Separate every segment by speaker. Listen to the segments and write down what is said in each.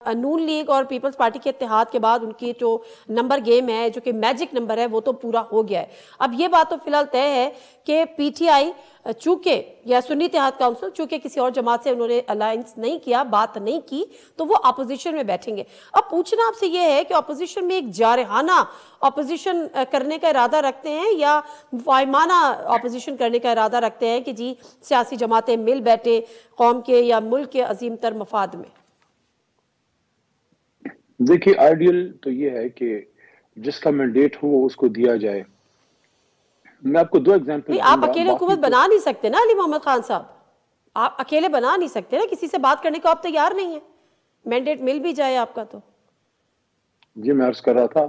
Speaker 1: نون league اور Peoples party کے اتحاد کے بعد ان کی جو نمبر گیم ہے جو کہ میجک نمبر ہے وہ تو پورا ہو گیا ہے. اب یہ بات تو فی الحال طے ہے کہ پی ٹی آئی چونکہ یا سنی اتحاد کونسل چونکہ کسی اور جماعت سے انہوں نے الائنس نہیں کیا، بات نہیں کی، تو وہ اپوزیشن میں بیٹھیں گے. اب پوچھنا آپ سے یہ ہے کہ اپوزیشن میں ایک جارحانہ اپوزیشن کرنے کا ارادہ رکھتے ہیں یا فائمانہ اپوزیشن کرنے کا ارادہ رکھتے ہیں کہ جی سیاسی جماعتیں مل بیٹھیں قوم کے یا ملک کے عظیم تر مفاد میں؟
Speaker 2: دیکھیے آئیڈیل تو یہ ہے کہ جس کا مینڈیٹ ہو وہ اس کو دیا جائے. میں آپ کو دو ایگزامپل دوں گا.
Speaker 1: آپ اکیلے حکومت بنا نہیں سکتے نا علی محمد خان صاحب، آپ اکیلے بنا نہیں سکتے نا، کسی سے بات کرنے کو آپ تیار نہیں ہیں، مینڈیٹ مل بھی جائے آپ کا تو.
Speaker 2: جی میں عرض کر رہا تھا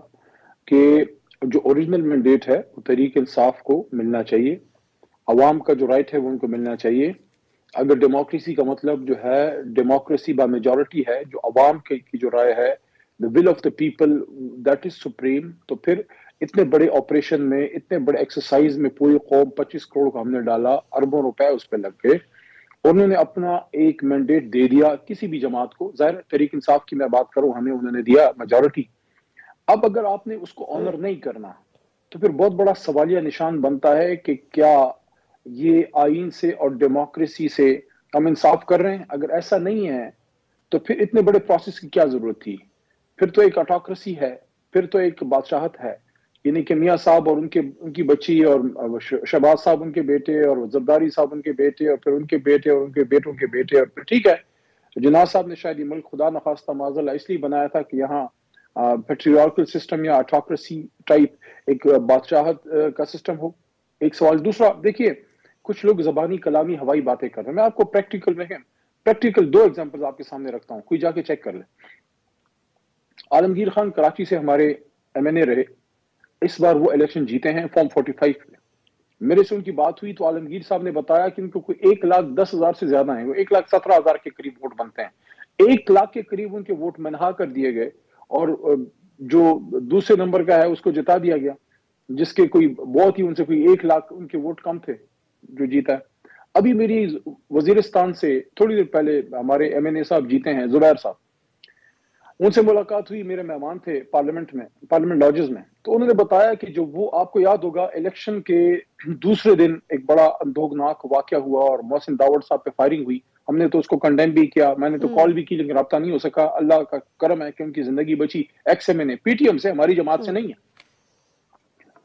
Speaker 2: کہ جو اوریجنل مینڈیٹ ہے وہ تحریک انصاف کو ملنا چاہیے، عوام کا جو رائٹ ہے وہ ان کو ملنا چاہیے. اگر ڈیموکریسی کا مطلب جو ہے ڈیموکریسی با میجورٹی ہے، جو عوام کی جو رائے ہے the will of the people that is supreme، تو پھر اتنے بڑے آپریشن میں اتنے بڑے ایکسرسائز میں پوری قوم 25 کروڑ کا ہم نے ڈالا، اربوں روپے اس پہ لگ گئے، انہوں نے اپنا ایک مینڈیٹ دے دیا کسی بھی جماعت کو. ظاہر تحریک انصاف کی میں بات کروں، ہمیں انہوں نے دیا میجورٹی. اب اگر آپ نے اس کو آنر نہیں کرنا تو پھر بہت بڑا سوالیہ نشان بنتا ہے کہ کیا یہ آئین سے اور ڈیموکریسی سے ہم انصاف کر رہے ہیں. اگر ایسا نہیں ہے تو پھر اتنے بڑے پروسیس کی کیا ضرورت تھی؟ پھر تو ایک آٹوکریسی ہے، پھر تو ایک بادشاہت ہے. یعنی کہ میاں صاحب اور ان کی بچی اور شہباز صاحب ان کے بیٹے اور زرداری صاحب ان کے بیٹے اور پھر ان کے بیٹے اور ان کے بیٹوں کے بیٹے، اور پھر ٹھیک ہے جناح صاحب نے شاید یہ ملک خدا نخواستہ معاذ اللہ اس لیے بنایا تھا کہ یہاں پیٹریارکل سسٹم یا آٹوکریسی ٹائپ ایک بادشاہت کا سسٹم ہو. ایک سوال. دوسرا دیکھیے کچھ لوگ زبانی کلامی ہوائی باتیں کر رہے ہیں. میں آپ کو پریکٹیکل دو ایگزامپل آپ کے سامنے رکھتا ہوں، کوئی جا کے چیک کر لے. عالمگیر خان کراچی سے ہمارے ایم این اے رہے، اس بار وہ الیکشن جیتے ہیں فارم 45 میں. میرے سے ان کی بات ہوئی تو عالمگیر صاحب نے بتایا کہ ان کو کوئی 1,10,000 سے زیادہ ہیں، وہ 1,17,000 کے قریب ووٹ بنتے ہیں. 1,00,000 کے قریب ان کے ووٹ منہا کر دیے گئے اور جو دوسرے نمبر کا ہے اس کو جتا دیا گیا، جس کے کوئی بہت ہی ان سے کوئی 1,00,000 ان کے ووٹ کم تھے جو جیتا ہے. ابھی میری وزیرستان سے تھوڑی دیر پہلے ہمارے ایم این اے صاحب جیتے ہیں، زبیر صاحب، ان سے ملاقات ہوئی، میرے مہمان تھے پارلیمنٹ لاجز میں. تو انہوں نے بتایا کہ جو وہ آپ کو یاد ہوگا الیکشن کے دوسرے دن ایک بڑا اندوہناک واقعہ ہوا اور محسن داوڑ صاحب پہ فائرنگ ہوئی. ہم نے تو اس کو کنڈیم بھی کیا، میں نے تو کال بھی کی، لیکن رابطہ نہیں ہو سکا. اللہ کا کرم ہے کہ ان کی زندگی بچی. ایکس ایم این اے، پی ٹی ایم سے، ہماری جماعت سے نہیں ہے.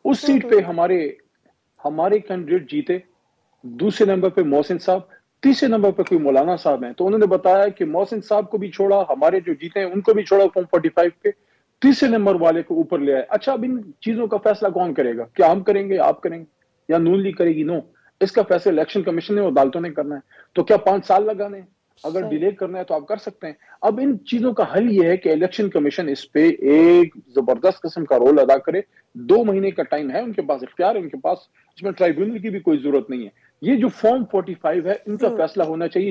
Speaker 2: اس سیٹ پہ ہمارے کینڈیڈیٹ جیتے. دوسرے نمبر پہ محسن صاحب، تیسرے نمبر پہ کوئی مولانا صاحب ہیں. تو انہوں نے بتایا کہ محسن صاحب کو بھی چھوڑا، ہمارے جو جیتے ہیں ان کو بھی چھوڑا فارم 45 پہ، تیسرے نمبر والے کو اوپر لے آئے. اچھا اب ان چیزوں کا فیصلہ کون کرے گا؟ کیا ہم کریں گے یا آپ کریں گے یا نون لیگ کرے گی؟ نو، اس کا فیصلہ الیکشن کمیشن نے اور عدالتوں نے کرنا ہے. تو کیا 5 سال لگانے ہیں؟ اگر ڈیلے کرنا ہے تو آپ کر سکتے ہیں. اب ان چیزوں کا حل یہ ہے کہ الیکشن کمیشن اس پہ ایک زبردست قسم کا رول ادا کرے. 2 مہینے کا ٹائم ہے ان کے پاس، اختیار ہے ان کے پاس، اس میں ٹرائیبیونل کی بھی کوئی ضرورت نہیں ہے. یہ جو فارم 45 ہے ان کا فیصلہ ہونا چاہیے.